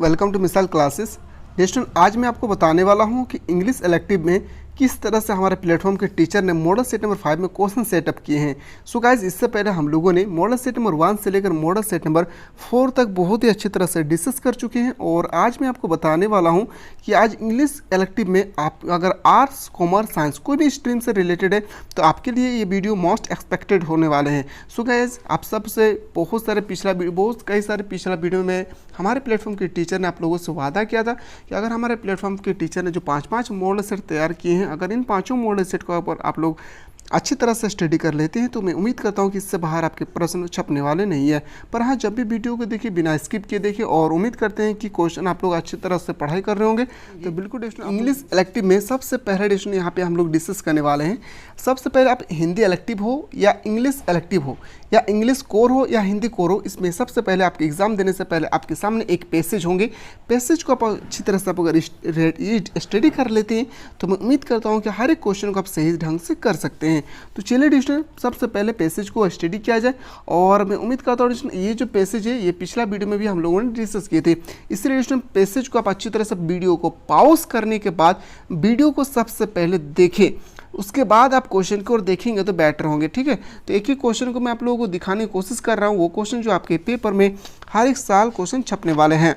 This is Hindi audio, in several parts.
वेलकम टू मिसाल क्लासेस। स्टूडेंट, आज मैं आपको बताने वाला हूं कि इंग्लिश इलेक्टिव में किस तरह से हमारे प्लेटफॉर्म के टीचर ने मॉडल सेट नंबर 5 में क्वेश्चन सेटअप किए हैं। सो गाइस, इससे पहले हम लोगों ने मॉडल सेट नंबर 1 से लेकर मॉडल सेट नंबर 4 तक बहुत ही अच्छी तरह से डिस्कस कर चुके हैं और आज मैं आपको बताने वाला हूं कि आज इंग्लिश इलेक्टिव में आप अगर आर्ट्स, कॉमर्स, साइंस कोई भी स्ट्रीम से रिलेटेड है तो आपके लिए ये वीडियो मोस्ट एक्सपेक्टेड होने वाले हैं। सो गाइस, आप सबसे बहुत कई सारे पिछला वीडियो में हमारे प्लेटफॉर्म के टीचर ने आप लोगों से वादा किया था कि अगर हमारे प्लेटफॉर्म के टीचर ने जो 5 मॉडल सेट तैयार किए हैं, अगर इन 5 मॉडल सेट के ऊपर आप लोग अच्छी तरह से स्टडी कर लेते हैं तो मैं उम्मीद करता हूं कि इससे बाहर आपके प्रश्न छपने वाले नहीं है। पर हाँ, जब भी वीडियो को देखिए बिना स्किप किए देखिए और उम्मीद करते हैं कि क्वेश्चन आप लोग अच्छी तरह से पढ़ाई कर रहे होंगे। तो बिल्कुल इंग्लिश इलेक्टिव में सबसे पहले डिस्कशन यहाँ पे हम लोग डिस्कस करने वाले हैं। सबसे पहले आप हिंदी इलेक्टिव हो या इंग्लिश इलेक्टिव हो या इंग्लिश कोर हो या हिंदी कोर हो, इसमें सबसे पहले आपके एग्जाम देने से पहले आपके सामने एक पैसेज होंगे। पैसेज को आप अच्छी तरह से आप अगर स्टडी कर लेते हैं तो मैं उम्मीद करता हूँ कि हर एक क्वेश्चन को आप सही ढंग से कर सकते हैं। तो चलिए स्टूडेंट, सबसे पहले पैसेज को स्टडी किया जाए और मैं उम्मीद करता हूँ ये जो पैसेज है ये पिछला वीडियो में भी हम लोगों ने डिस्कस किए थे। इसलिए स्टूडेंट, पैसेज को आप अच्छी तरह से वीडियो को पॉज करने के बाद वीडियो को सबसे पहले देखें, उसके बाद आप क्वेश्चन को और देखेंगे तो बेटर होंगे। ठीक है, तो एक ही क्वेश्चन को मैं आप लोगों को दिखाने की कोशिश कर रहा हूँ, वो क्वेश्चन जो आपके पेपर में हर एक साल क्वेश्चन छपने वाले हैं।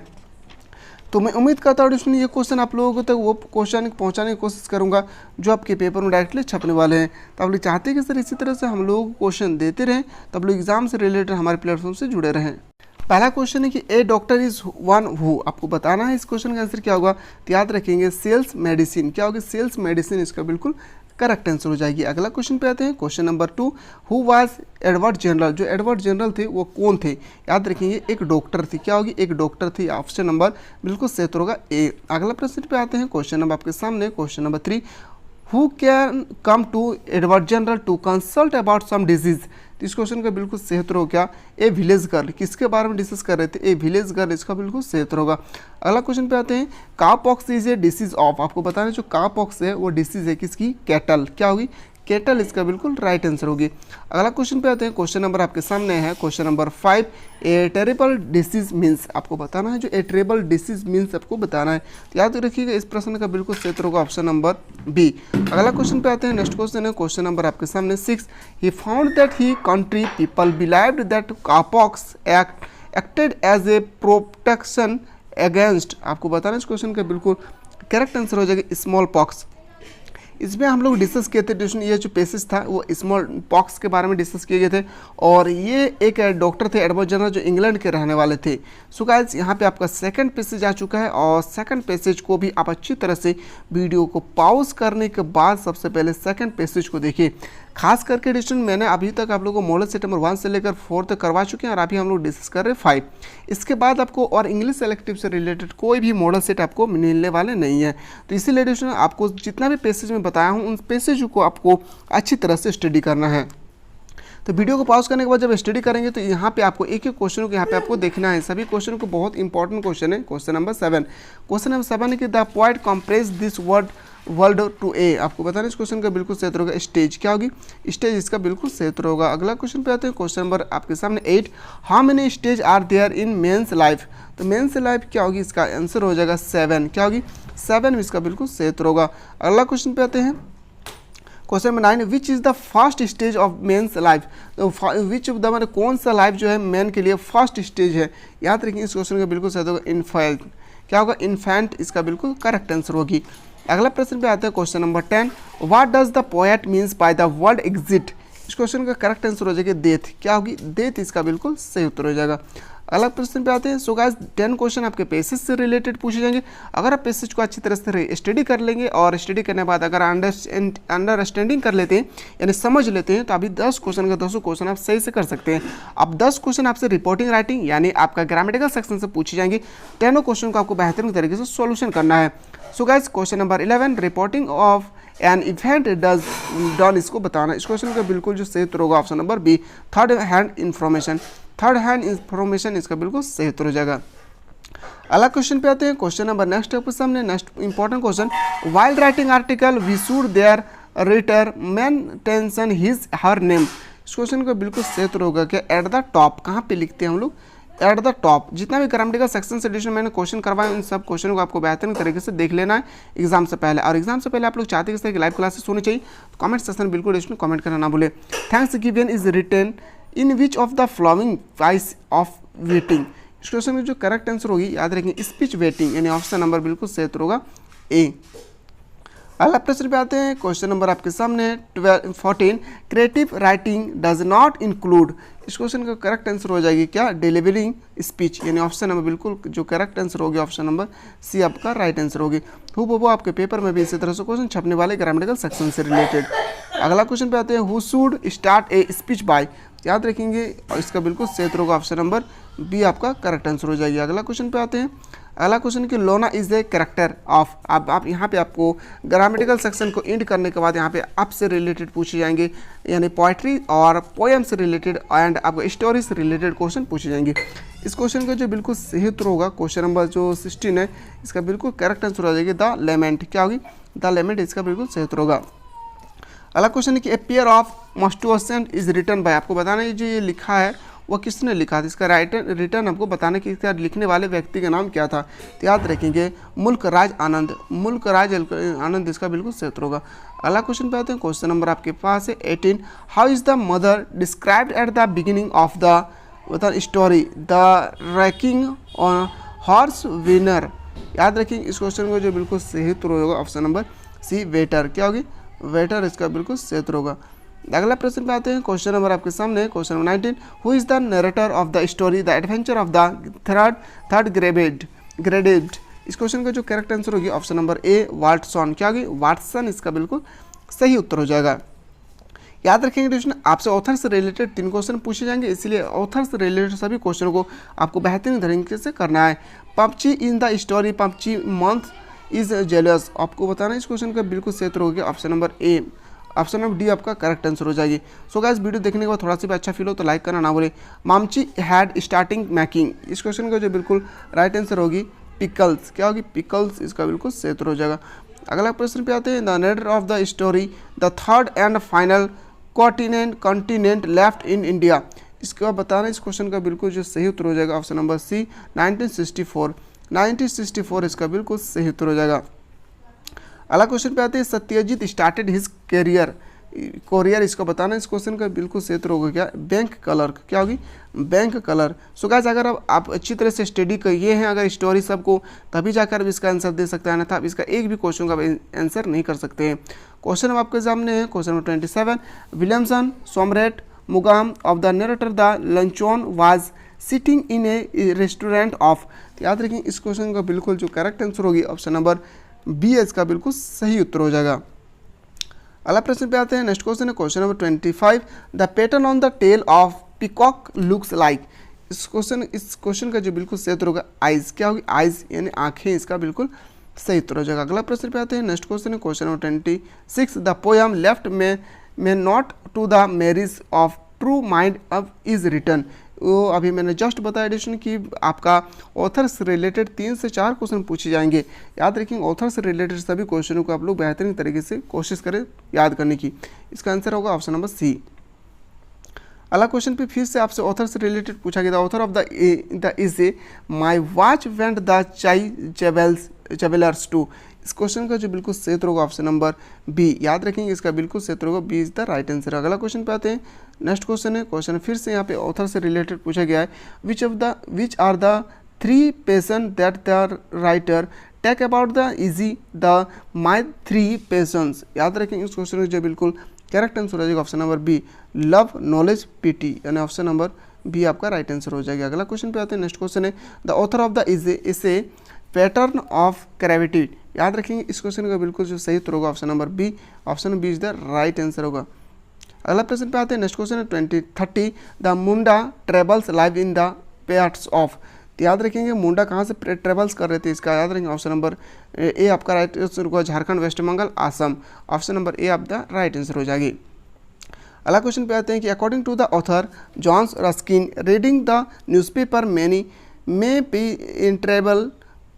तो मैं उम्मीद करता हूँ इसमें ये क्वेश्चन आप लोगों को तक वो क्वेश्चन पहुँचाने की कोशिश करूँगा जो आपके पेपर में डायरेक्टली छपने वाले हैं। तो आप लोग चाहते हैं कि सर इसी तरह से हम लोग क्वेश्चन देते रहें, तो आप लोग एग्जाम से रिलेटेड हमारे प्लेटफॉर्म से जुड़े रहें। पहला क्वेश्चन है कि ए डॉक्टर इज वन हु, आपको बताना है इस क्वेश्चन का आंसर क्या होगा। तो याद रखेंगे सेल्स मेडिसिन, क्या होगी सेल्स मेडिसिन, इसका बिल्कुल करेक्ट आंसर हो जाएगी। अगला क्वेश्चन पे आते हैं, question number 2, who was Edward general, जो एडवर्ड जनरल थे वो कौन थे। याद रखेंगे एक डॉक्टर थी, क्या होगी एक डॉक्टर थी। ऑप्शन नंबर बिल्कुल सही होगा ए। अगला प्रश्न पे आते हैं, क्वेश्चन नंबर आपके सामने question number 3, who can come to Edward Jenner to consult about some disease. तो इस क्वेश्चन का बिल्कुल सही उत्तर हो क्या ए विलेज गर्ल, किसके बारे में डिस्कस कर रहे थे ए विलेज गर्ल, इसका बिल्कुल सही उत्तर होगा। अगला क्वेश्चन पे आते हैं, cow pox is a disease of, आपको बताना जो काउ पॉक्स है वो डिसीज है किसकी कैटल, क्या होगी कैटल, इसका बिल्कुल राइट आंसर होगी। अगला क्वेश्चन पे आते हैं, क्वेश्चन नंबर आपके सामने है क्वेश्चन नंबर 5, ए टेरेबल डिसीज मीन्स, आपको बताना है जो ए टेरेबल डिसीज मीन्स आपको बताना है। तो याद रखिएगा इस प्रश्न का बिल्कुल सही उत्तर होगा ऑप्शन नंबर बी। अगला क्वेश्चन पे आते हैं, नेक्स्ट क्वेश्चन है क्वेश्चन नंबर आपके सामने 6, he found that he country people believed that cowpox acted as a protection against, आपको बताना है इस क्वेश्चन का बिल्कुल करेक्ट आंसर हो जाएगा स्मॉल पॉक्स। इसमें हम लोग डिस्कस किए थे ट्यूशन, ये जो पेसेज था वो स्मॉल पॉक्स के बारे में डिस्कस किए गए थे और ये एक डॉक्टर थे एडवर्ड जनरल जो इंग्लैंड के रहने वाले थे। सो गाइस, यहाँ पे आपका सेकंड पेसेज आ चुका है और सेकंड पेसेज को भी आप अच्छी तरह से वीडियो को पॉज करने के बाद सबसे पहले सेकंड पेसेज को देखिए। खास करके डिस्टेंस मैंने अभी तक आप लोगों को मॉडल सेट नंबर 1 से लेकर 4 तक करवा चुके हैं और अभी हम लोग डिस्कस कर रहे हैं 5। इसके बाद आपको और इंग्लिश सेलेक्टिव से रिलेटेड कोई भी मॉडल सेट आपको मिलने वाले नहीं है। तो इसीलिए डिस्टेंस आपको जितना भी पेसेज में बताया हूँ उन पेसेज को आपको अच्छी तरह से स्टडी करना है। तो वीडियो को पॉज करने के बाद जब स्टडी करेंगे तो यहाँ पे आपको एक एक क्वेश्चन को यहाँ पे आपको देखना है। सभी क्वेश्चन को बहुत इंपॉर्टेंट क्वेश्चन है। क्वेश्चन नंबर 7, क्वेश्चन नंबर 7 है कि the poet compares this world to a, आपको बताना इस क्वेश्चन का बिल्कुल सही उत्तर होगा स्टेज, क्या होगी स्टेज, इसका बिल्कुल सही उत्तर होगा। अगला क्वेश्चन पे आते हैं, क्वेश्चन नंबर आपके सामने 8, how many stage are there in men's life. तो मेंस लाइफ क्या होगी, इसका आंसर हो जाएगा 7, क्या होगी 7, इसका बिल्कुल सही उत्तर होगा। अगला क्वेश्चन पे आते हैं, question number 9, which is the first stage of men's life. तो विच ऑफ द मतलब कौन सा लाइफ जो है मैन के लिए फर्स्ट स्टेज है। याद रखिए इस क्वेश्चन का बिल्कुल सही होगा इन्फेंट, क्या होगा इन्फेंट, इसका बिल्कुल करेक्ट आंसर होगी। अगला प्रश्न पे आते हैं question number 10, what does the poet means by the word exit. इस क्वेश्चन का करेक्ट आंसर हो जाएगा डेथ, क्या होगी डेथ, इसका बिल्कुल सही उत्तर हो जाएगा। अगला प्रश्न पे आते हैं, सो गाइस 10 क्वेश्चन आपके पैसेज से रिलेटेड पूछे जाएंगे। अगर आप पैसेज को अच्छी तरह से स्टडी कर लेंगे और स्टडी करने के बाद अगर अंडरस्टैंडिंग कर लेते हैं यानी समझ लेते हैं तो अभी 10 क्वेश्चन का 10 क्वेश्चन आप सही से कर सकते हैं। अब 10 क्वेश्चन आपसे रिपोर्टिंग राइटिंग यानी आपका ग्रामेटिकल सेक्शन से पूछे जाएंगे। 10 क्वेश्चन को आपको बेहतरीन तरीके से सॉल्यूशन करना है। So guys, question number 11, reporting of an event does done, इसको बताना। इस क्वेश्चन का बिल्कुल जो सही उत्तर होगा option number B, third hand information, third hand information, इसका बिल्कुल सही उत्तर हो जाएगा। अगला क्वेश्चन पे आते हैं, क्वेश्चन नंबर नेक्स्ट आपके सामने next important question, while writing article we should there writer mention his her name. इस क्वेश्चन का बिल्कुल सही उत्तर होगा कि एट द टॉप, कहाँ पे लिखते हैं हम लोग एट द टॉप। जितना भी ग्रामेटिकल सेक्शन से एडिशन मैंने क्वेश्चन करवाए उन सब क्वेश्चन को आपको बेहतरीन तरीके से देख लेना है एग्जाम से पहले। और एग्जाम से पहले आप लोग चाहते हैं कि लाइव क्लासेस होनी चाहिए तो कमेंट सेक्शन बिल्कुल इसमें कमेंट करना ना भूले। Thanks given is written in which of the following voice of writing. इस क्वेश्चन में जो करेक्ट आंसर होगी याद रखेंगे स्पीच वेटिंग, यानी ऑप्शन नंबर बिल्कुल सही उत्तर होगा ए। अगला प्रश्न पे आते हैं। क्वेश्चन नंबर आपके सामने 14 creative writing does not include. इस क्वेश्चन का करेक्ट आंसर हो जाएगी क्या डिलीवरिंग स्पीच, यानी ऑप्शन नंबर बिल्कुल जो करेक्ट आंसर होगी ऑप्शन नंबर सी आपका राइट आंसर होगी। वो आपके पेपर में भी इसी तरह से क्वेश्चन छपने वाले ग्रामेटिकल सेक्शन से रिलेटेड। अगला क्वेश्चन पे आते हैं who should start a speech bye. याद रखेंगे और इसका बिल्कुल सही उत्तर होगा ऑप्शन नंबर बी आपका करेक्ट आंसर हो जाएगी। अगला क्वेश्चन पे आते हैं। अगला क्वेश्चन कि लोना इज ए कैरेक्टर ऑफ। अब आप यहाँ पे आपको ग्रामेटिकल सेक्शन को एंड करने के बाद यहाँ पे अप से रिलेटेड पूछे जाएंगे, यानी पोएट्री और पोएम से रिलेटेड एंड आपको स्टोरी से रिलेटेड क्वेश्चन पूछे जाएंगे। इस क्वेश्चन का जो बिल्कुल सही उत्तर होगा क्वेश्चन नंबर जो 16 है इसका बिल्कुल करेक्ट आंसर हो जाएगी द लेमेंट। क्या होगी द लेमेंट, इसका बिल्कुल सही उत्तर होगा। अगला क्वेश्चन है कि a pair of mustachios is written by. आपको बताना है जो ये लिखा है वो किसने लिखा था, इसका रिटर्न आपको बताने कि इसका लिखने वाले व्यक्ति का नाम क्या था। तो याद रखेंगे मुल्क राज आनंद, मुल्क राज आनंद इसका बिल्कुल सही उत्तर होगा। अगला क्वेश्चन पे आते हैं। क्वेश्चन नंबर आपके पास है 18 how is the mother described at the beginning of the story the ranking on horse winner. याद रखेंगे इस क्वेश्चन को जो बिल्कुल सही उत्तर होगा ऑप्शन नंबर सी वेटर। क्या होगी वेटर, इसका बिल्कुल सही उत्तर होगा। अगला प्रश्न पे आते हैं। क्वेश्चन नंबर आपके सामने question number 19 who is the narrator of the story the adventure of the third graded. इस क्वेश्चन का जो करेक्ट आंसर होगी ऑप्शन नंबर ए वाटसन। क्या होगी वाटसन, इसका बिल्कुल सही उत्तर हो जाएगा। याद रखेंगे ट्यूशन आपसे ऑथर से रिलेटेड 3 क्वेश्चन पूछे जाएंगे, इसलिए ऑथर से रिलेटेड सभी क्वेश्चन को आपको बेहतरीन तरीके से करना है। Pappachi in the story Pappachi moth is jealous. आपको बताना है इस क्वेश्चन का बिल्कुल सही उत्तर होगा ऑप्शन नंबर ए, ऑप्शन नंबर डी आपका करेक्ट आंसर हो जाएगी। सो गाइस वीडियो देखने के बाद थोड़ा सा भी अच्छा फील हो तो लाइक करना ना भूले। मामची हैड स्टार्टिंग मैकिंग। इस क्वेश्चन का जो बिल्कुल राइट आंसर होगी पिकल्स। क्या होगी पिकल्स, इसका बिल्कुल सही उत्तर हो जाएगा। अगला प्रश्न पे आते हैं। The narrator of the story the third and final continent left in India. इसका बताना इस क्वेश्चन का बिल्कुल जो सही उत्तर हो जाएगा ऑप्शन नंबर सी 1964 इसका बिल्कुल सही उत्तर हो जाएगा। अगला क्वेश्चन पे आते हैं। सत्यजीत स्टार्टेड हिज कोरियर इसको बताना इस क्वेश्चन का बिल्कुल सही उत्तर होगा क्या बैंक क्लर्क। क्या होगी बैंक क्लर्क। सो गाइस अगर आप अच्छी तरह से स्टडी किए हैं अगर स्टोरी सबको तभी जाकर अब इसका आंसर दे सकते हैं, अन्यथा आप इसका एक भी क्वेश्चन का आंसर नहीं कर सकते हैं। क्वेश्चन अब आपके सामने है क्वेश्चन नंबर 27 विलियमसन सोमरेट मुगाम of the narrator the luncheon was sitting in a restaurant of. याद रखें इस क्वेश्चन का बिल्कुल जो करेक्ट आंसर होगी ऑप्शन नंबर बी इसका बिल्कुल सही उत्तर हो जाएगा। अगला प्रश्न पे आते हैं। नेक्स्ट क्वेश्चन है question number 25 the pattern on the tail of peacock looks like. इस क्वेश्चन का जो बिल्कुल सही उत्तर होगा आइज। क्या होगी आइज, यानी आंखें, इसका बिल्कुल सही उत्तर हो जाएगा। अगला प्रश्न पे आते हैं। नेक्स्ट क्वेश्चन है question number 26 the poem let me not to the marriage of true mind अब इज रिटन। वो अभी मैंने जस्ट बताया एडिशन कि आपका ऑथर से रिलेटेड 3 से 4 क्वेश्चन पूछे जाएंगे। याद रखेंगे ऑथर से रिलेटेड सभी क्वेश्चनों को आप लोग बेहतरीन तरीके से कोशिश करें याद करने की। इसका आंसर होगा ऑप्शन नंबर सी। अगला क्वेश्चन पे फिर से आपसे ऑथर से रिलेटेड पूछा गया था। Author of the is A my watch went the चाई जेवेलर्स टू। इस क्वेश्चन का जो बिल्कुल सही उत्तर होगा ऑप्शन नंबर बी। याद रखेंगे इसका बिल्कुल सही उत्तर होगा B is the right answer. अगला क्वेश्चन पे आते हैं। नेक्स्ट क्वेश्चन है क्वेश्चन फिर से यहाँ पे ऑथर से रिलेटेड पूछा गया है। Which are the 3 passion that the writer take about the easy the my 3 passions. याद रखेंगे इस क्वेश्चन का जो बिल्कुल करेक्ट आंसर हो जाएगा option number B love knowledge pity, यानी ऑप्शन नंबर बी आपका राइट आंसर हो जाएगा। अगला क्वेश्चन पे आते हैं। नेक्स्ट क्वेश्चन है the author of the is a pattern of gravity. याद रखेंगे इस क्वेश्चन का बिल्कुल जो सही उत्तर होगा option number B, option B is the right answer होगा। अगला प्रश्न पे आते हैं। नेक्स्ट क्वेश्चन है 30 the Munda travels live in the parts of. तो याद रखेंगे मुंडा कहाँ से ट्रेवल्स कर रहे थे, इसका याद रखेंगे ऑप्शन नंबर ए आपका राइट आंसर होगा Jharkhand West Bengal Assam, option number A आप द राइट आंसर हो जाएगी। अगला क्वेश्चन पे आते हैं कि according to the author John Ruskin reading the newspaper many may be in travel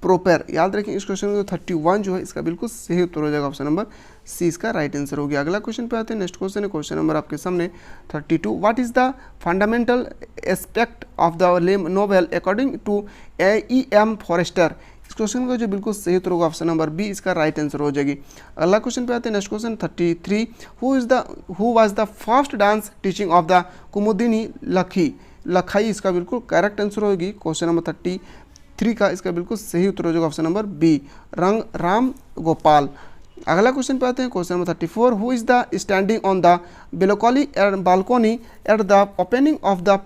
proper. याद रखें इस क्वेश्चन में 31 जो है इसका बिल्कुल सही उत्तर हो जाएगा, ऑप्शन नंबर सी इसका राइट आंसर हो गया। अगला क्वेश्चन पे आते हैं। नेक्स्ट क्वेश्चन है क्वेश्चन नंबर आपके सामने 32। What is the fundamental aspect of the novel according to E.M. Forster. इस क्वेश्चन का जो बिल्कुल सही उत्तर होगा, ऑप्शन नंबर बी इसका राइट आंसर हो जाएगी। अगला क्वेश्चन पे आते हैं। Next question 33। Who was the first dance teaching of the Kumudini Lakhia इसका बिल्कुल करेक्ट आंसर होगी। क्वेश्चन नंबर 33 का इसका बिल्कुल सही उत्तर हो जाएगा, ऑप्शन नंबर बी रंग राम गोपाल। अगला क्वेश्चन पे आते हैं। Question number 34। Who is the standing on the balcony at the opening of the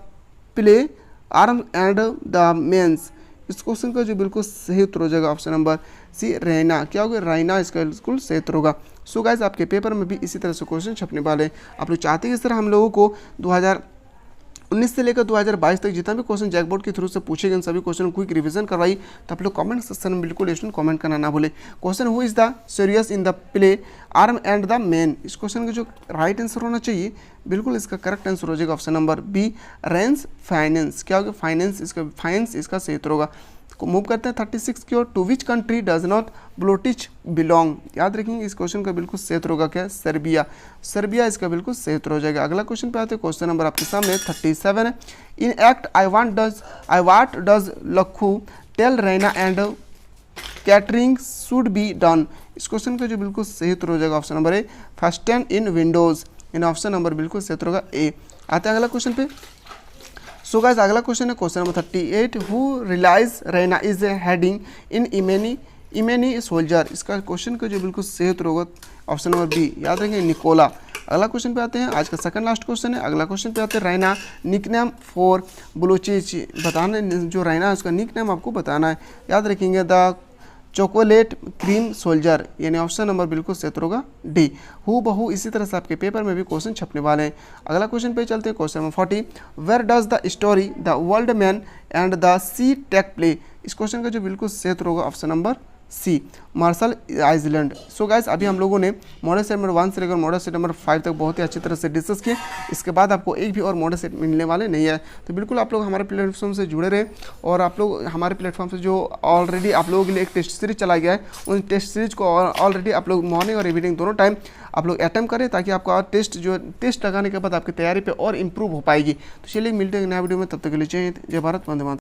play arm and the men's. इस क्वेश्चन का जो बिल्कुल सही उत्तर हो जाएगा, ऑप्शन नंबर सी रैना। क्या होगा, रैना इसका बिल्कुल सही उत्तर होगा। सो गाइस आपके पेपर में भी इसी तरह से क्वेश्चन छपने वाले हैं। आप लोग चाहते हैं इस तरह हम लोगों को 2019 से लेकर 2022 तक जितना भी क्वेश्चन जैकबोर्ड के थ्रू से पूछे गए सभी क्वेश्चन क्विक रिवीजन करवाई, तो आप लोग कमेंट सेक्शन में बिल्कुल स्टूडेंट कमेंट करना ना भूले। Question who is the serious in the play arm and the man. इस क्वेश्चन का जो राइट आंसर होना चाहिए बिल्कुल इसका करेक्ट आंसर हो जाएगा, option number B Raina's fiance. क्या होगा, फाइनेंस इसका सही उत्तर होगा। मूव करते हैं 36 की ओर। To which country does not blotch belong. याद रखेंगे इस क्वेश्चन का बिल्कुल सही उत्तर होगा क्या, सर्बिया। सर्बिया इसका बिल्कुल सही उत्तर हो जाएगा। अगला क्वेश्चन पे आते हैं। क्वेश्चन नंबर आपके सामने 37 है। In act I what does Louka tell Raina and Catherine should be done. इस क्वेश्चन का जो बिल्कुल सही उत्तर हो जाएगा, option number A fasten in windows. इन ऑप्शन नंबर बिल्कुल सही उत्तर होगा ए। आते हैं अगला क्वेश्चन पे। सो गाइस अगला क्वेश्चन है question number 38। Who realize Raina is hiding in enemy soldier. इसका क्वेश्चन का जो बिल्कुल सही उत्तर होगा, ऑप्शन नंबर बी याद रखेंगे निकोला। अगला क्वेश्चन पे आते हैं। आज का सेकंड लास्ट क्वेश्चन है। अगला क्वेश्चन पे आते हैं। रैना निकनेम फॉर बलूचिच बताना, जो रैना है उसका निकनेम आपको बताना है। याद रखेंगे द चॉकलेट क्रीम सोल्जर, यानी ऑप्शन नंबर बिल्कुल सही उत्तर होगा डी। हु बहू इसी तरह से आपके पेपर में भी क्वेश्चन छपने वाले हैं। अगला क्वेश्चन पे चलते हैं। Question number 40। Where does the story the old man and the sea take place. इस क्वेश्चन का जो बिल्कुल सही उत्तर होगा, option number C Marshall island. So guys अभी हम लोगों ने मॉडल सेट नंबर 1 से लेकर मॉडल सेट नंबर 5 तक बहुत ही अच्छी तरह से डिस्कस किए। इसके बाद आपको एक भी और मॉडल सेट मिलने वाले नहीं है, तो बिल्कुल आप लोग हमारे प्लेटफॉर्म से जुड़े रहे। और आप लोग हमारे प्लेटफॉर्म से जो ऑलरेडी आप लोगों के लिए एक टेस्ट सीरीज चला गया है, उन टेस्ट सीरीज को ऑलरेडी आप लोग मॉर्निंग और इवनिंग दोनों टाइम आप लोग अटेम्प्ट करें, ताकि आपका टेस्ट लगाने के बाद आपकी तैयारी पर और इंप्रूव हो पाएगी। तो चलिए मिलते हैं नया वीडियो में, तब तक के लिए जय हिंद, जय भारत, वंदे मातरम।